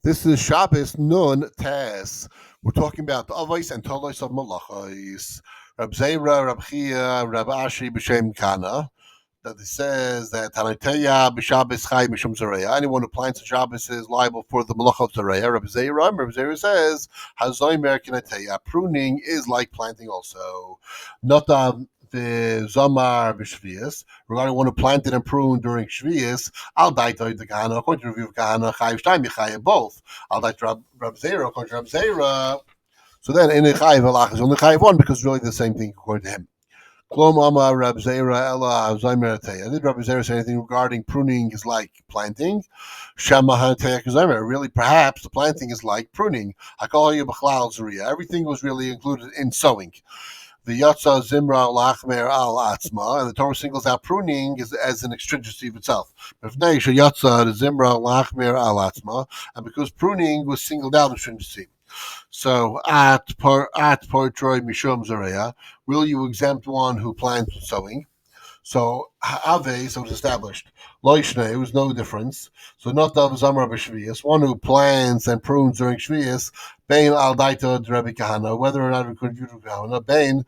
This is Shabbos Nun Tes. We're talking about the Avos and Tolos of Malachos. Rab Zera, Rab Chia, Rab Ashi, B'Shem Kana. That it says that Tanateya B'Shabbos Chai Mishum Zareya. Anyone who plants a Shabbos is liable for the Malach of Zareya. Rab Zera says Hazoymer Kinateya. Pruning is like planting also. Not the Zomar B'Shvias, regarding one who planted and pruned during Shvias, Al Daitoi the Kahana, according to the review of Kahana, Chayiv Shtaim Yechayev both. Al Dait Rab Zera, according to Rab Zera. So then in the Chayiv Alach is only Chayiv one because it's really the same thing according to him. Klom Ama Rab Zera Ella Zaymer Teya. Did Rab Zera say anything regarding pruning is like planting? Shamahan Teya Zaymer. Really, perhaps the planting is like pruning. Hakol Yibachlal Zuriya. Everything was really included in sowing. The Yatza Zimra Lachmer Al Atzma, and the Torah singles out pruning as an extrinsicy of itself. Yatza Zimra Lachmer Al Atzma, and because pruning was singled out extrinsicy. So at Troy Mishum Zareya, will you exempt one who plants sowing? So Ave, so it's established. Loishne, it was no difference. So not Dav Zamra b'Shvius, one who plants and prunes during Shvius, Bain al Daito Rabbi Kahana, whether or not we could use Kahana, Bain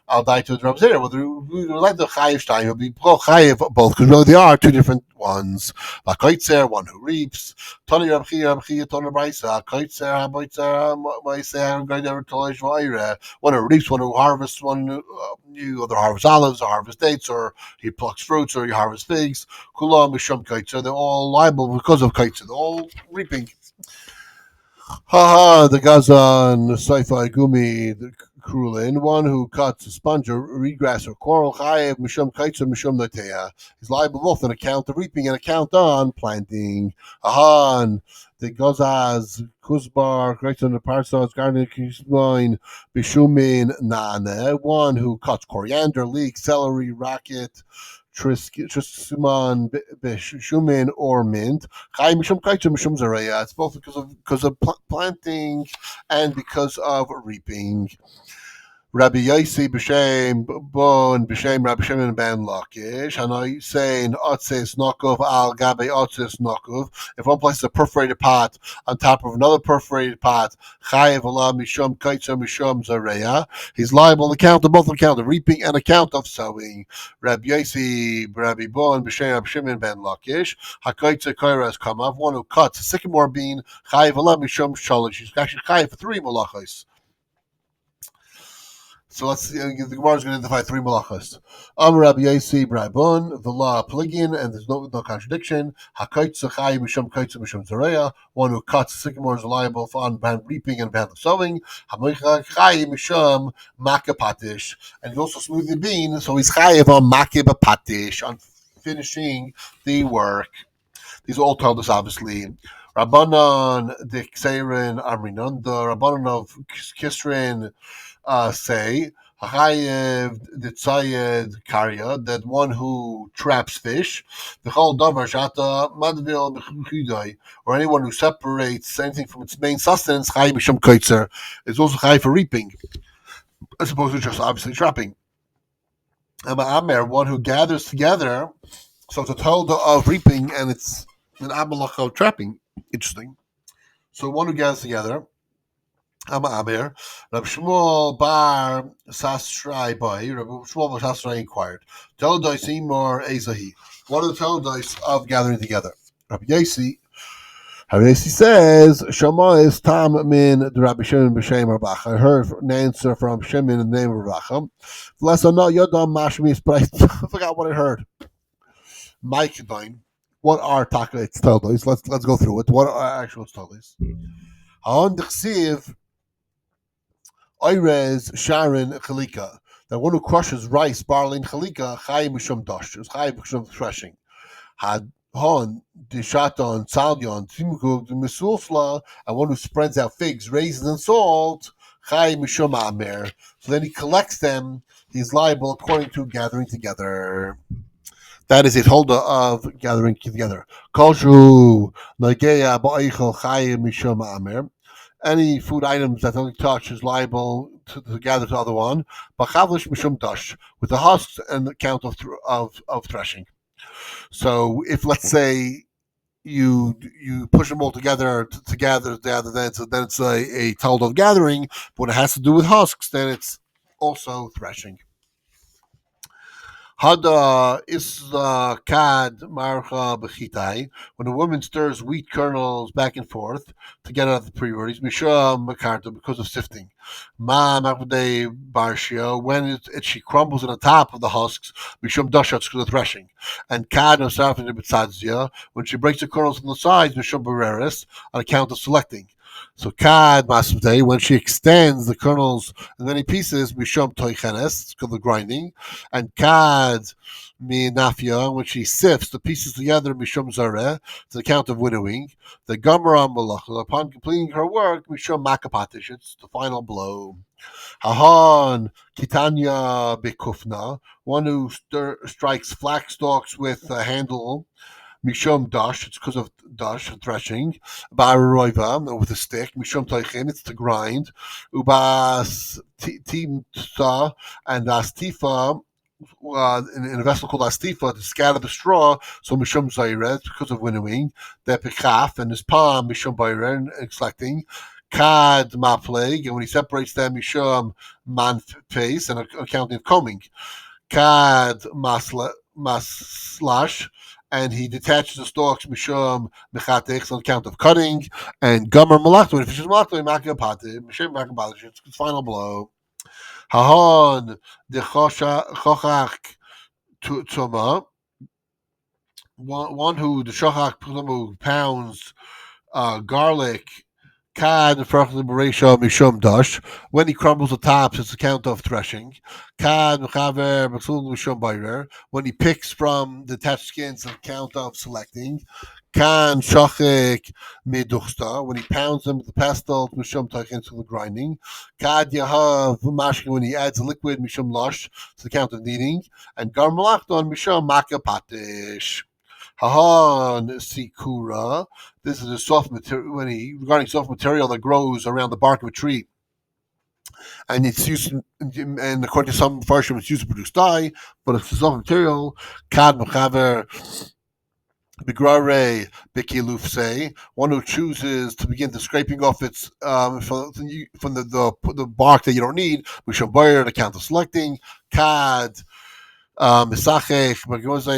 al Daito Rabbi Zera, whether we would like the Chayiv Stein, it would be Chayiv both, because really they are two different ones. Lakoitzer, one who reaps, Tony Rabbi Chia, Tony Braisa, Koitzer, Haboitzer, Maiser, Gaider, Tolish Vaire, one who reaps, one who harvests, one you either harvest olives or harvest dates, or he plucks fruits or he harvests figs. Kula Mishum Kaitzer, they're all liable because of Kaitzer, they're all reaping. The Gazan, Saifa Gumi, the Krulin, one who cuts a sponge or reedgrass or coral, Chayev, Mishum Kaitzer, Mishum Nateya. He's liable both on account of reaping and account on planting. The Gazaz, Kuzbar, Kreitzon, the Parsas, Garden, Kismoin, Bishumin, Nane, one who cuts coriander, leek, celery, rocket, Trisman, Shumin, or mint. It's both because of planting and because of reaping. Rabbi Yosi b'shem Bon b'shem Rabbi Shimon ben Lakish, and I saying otzes nokov al gabe otzes nokov. If one places a perforated pot on top of another perforated pot, chayev Allah mishum kaitzer mishum zareya, he's liable on account of both account of reaping and account of sowing. Rabbi Yosi, Rabbi Bon b'shem Rabbi Shimon ben Lakish, hakaitzer kairas kamav, one who cuts a sycamore bean, chayev Allah mishum shalosh. He's actually chayev for 3 malachos. So let's see, the Gemara is going to identify 3 malachas. Rabbi Yasi Brabun, the law Pelagian, and there's no contradiction. Hakaitza Chai Mishum Kaitza Mishum Zareya, one who cuts the sycamore is liable for on reaping and bad sowing. Hamoicha Chai Mishum Makapatish, and he also smooth the bean, so he's Chayev on Makapatish, on finishing the work. These are all told us, obviously. Rabbanon de Kseirin Amrinanda, Rabbanon of Kisrin say Hachayev Ditzayed Karya, that one who traps fish, the whole davar shata madvil b'chidai, or anyone who separates anything from its main sustenance, Chayev Mishum Kaitzer, is also Chayev for reaping, as opposed to just obviously trapping. Amer, one who gathers together, so it's a total of reaping and it's an amalach of trapping. Interesting. So one who gathers together. Amer, Rab Shmuel bar Sastrai boy, Rab Shmuel bar Sastrai inquired, Telodois Imor Ezahi. What are the telodois of gathering together? Rabbi Yasi says, Shama is Tam min the Rabbi Shimon b'Shem Rabach. I heard an answer from Shimon in the name of Rabach. Less or not Yodam Mashmis, but I forgot what I heard. Mike Dine. What are Takalit's telodois? Let's go through it. What are actual telodois? On the Chsiv, Oirez Sharon Chalika, that one who crushes rice, barley, and Chalika, Chai Mishum Dosh, is Chai Mishum threshing. Had Hon, Dishaton, Salyon, Timkuk, the Misulsla, and one who spreads out figs, raisins, and salt, Chai Mishum Amer. So then he collects them, he's liable according to gathering together. That is it, holder of gathering together. Koshu, Nageya, Ba'ichel, Chai Mishum Amer. Any food items that don't touch is liable to gather to the other one. Bachavlish mishum dash, with the husks and the count of threshing. So if let's say you push them all together to gather. Then it's a total gathering. But when it has to do with husks, then it's also threshing. Hada is kad marcha bechitai. When a woman stirs wheat kernels back and forth to get out of the priorities, misham makarta because of sifting. Ma makbedei barshia when she crumbles in the top of the husks, misham dashatz because of threshing. And kad nosaf in the betzadzia when she breaks the kernels on the sides, misham bereris on account of selecting. So kad masmtei when she extends the kernels in many pieces, misham toichenes, it's called the grinding, and kad minafia when she sifts the pieces together, mishum zareh, to the count of winnowing. The gamra malach upon completing her work, mishum makapatish, it's the final blow. Hahan kitanya bekufna, one who strikes flax stalks with a handle. Mishum dash, it's because of dash and threshing. Baroiva, with a stick. Mishum taichin, it's to grind. Ubas timta and astifa, in a vessel called astifa, to scatter the straw. So mishum zaira, it's because of winnowing. The pekaf and his palm, mishum bayra, and collecting. Kad mapleg, and when he separates them, mishum man face, and accounting of combing. Kad maslash, and he detaches the stalks mishum mechatech on account of cutting, and gomer malachto, when he finishes malachto, makapate, mishum makapate, it's his final blow. Hahon de chochach tuma, one who the shochach pounds garlic. Kad Beresha Mishum Dash. When he crumbles the tops, it's a count of threshing. Kad Mechaver Mishum Bayrer. When he picks from the detached skins, it's a count of selecting. Kan Shachik Meduchsta. When he pounds them with the pestle, Mishum Tachin to the grinding. Kad Yahav Mashkin. When he adds a liquid, Mishum Lush, it's the count of kneading. And Garmalachton Mishum Maka Patish. Hahan Sikura. This is a soft material regarding soft material that grows around the bark of a tree. And it's used, and according to some version, it's used to produce dye, but it's a soft material. Kad Mechaver Bigrare Bikilufse, one who chooses to begin the scraping off its from the bark that you don't need, Mishabayr, the count of selecting. Kad Misachech,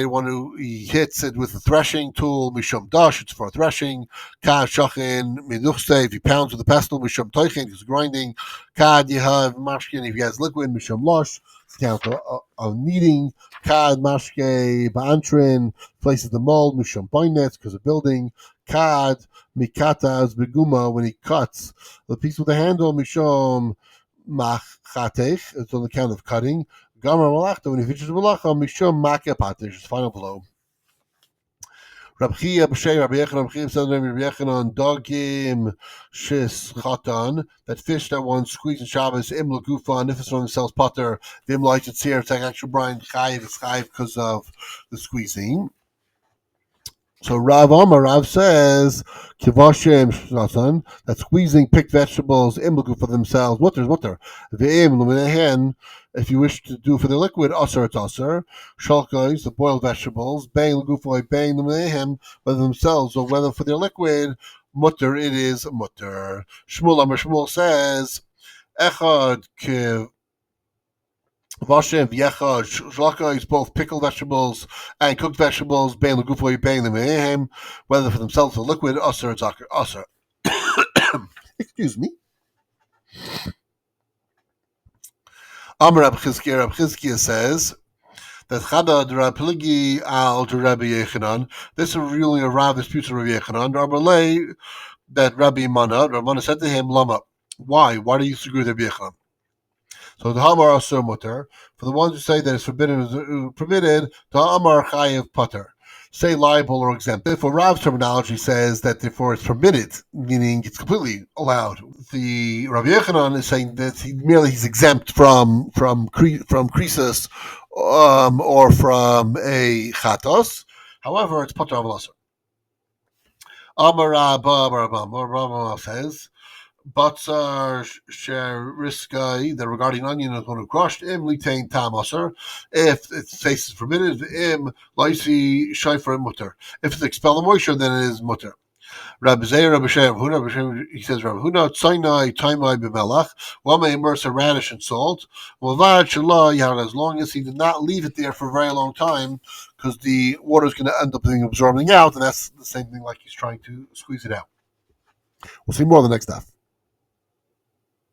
one who he hits it with a threshing tool, Mishum Dash, it's for threshing. Kad Shachin Meduchse, if he pounds with a pestle, Mishum Toichin, it's grinding. Kad Yehav Mashkin, if he has liquid, Mishum Losh, it's count of kneading. Kad Mashke Ba'antrin, places the mold, Mishum Boinet, because of building. Kad Mikataz Beguma, when he cuts the piece with the handle, Mishum Machatech, it's on the count of cutting. Gamar Malachta, when he finishes Malacha, Mishum Makya Patish, his final blow. Rabchia B'Shei Rabbi Yechanan, Rabbi Chia says, Rabbi Yechanan, Dogim Shis Chatan, that fish that one squeezed in Shabbos, Im Lagufa, Nifis on themselves Potter, Vim Light it's here, it's like actual Brian Chayiv, it's Chayiv because of the squeezing. So Rav says, Kivashim Shatan, that squeezing picked vegetables, Im Lagufa themselves, mutter. V'im Luminehen, if you wish to do for the liquid, asar it's asar. Shalkais, the boiled vegetables, bang lagufoi, bang the whether themselves or whether for their liquid, mutter it is mutter. Shmuel Amar Shmuel says, Echad kiv Vashem Yechad Shalkais, both pickled vegetables and cooked vegetables, bang lagufoi, bang the whether for themselves or liquid, asar it's asar. Excuse me. Amar Rab Chizkiah says that Chada Rab Peligi al Rabbi Yechanan. This is really a Rav disputes with Rabbi Yechanan. Rabbi Lay that Rabbi Mana said to him, Lama, why? Why do you disagree with Rabbi Yechanan? So the Hamar Asur Mutter, for the ones who say that it's permitted, the Amar Chayev Putter. Say liable or exempt. Therefore, Rav's terminology says that therefore it's permitted, meaning it's completely allowed. The Rabbi Yechanan is saying that he's exempt from krisis or from a chatos. However, it's patur av l'asur. Amar Rabba says Batzar Sheriska, that regarding onion is when crushed, im litain tamasser. If its taste is permitted, im lysi shayfer mutter. If it's expel the moisture, then it is mutter. Rabbi Zeir, Rabbi Shem, Huna, he says, Rabbi Huna, Tzainai, Taimai, Bimelach, Wama immerse radish and salt. Wavad Shalah, as long as he did not leave it there for a very long time, because the water is going to end up being absorbing out, and that's the same thing like he's trying to squeeze it out. We'll see more on the next half.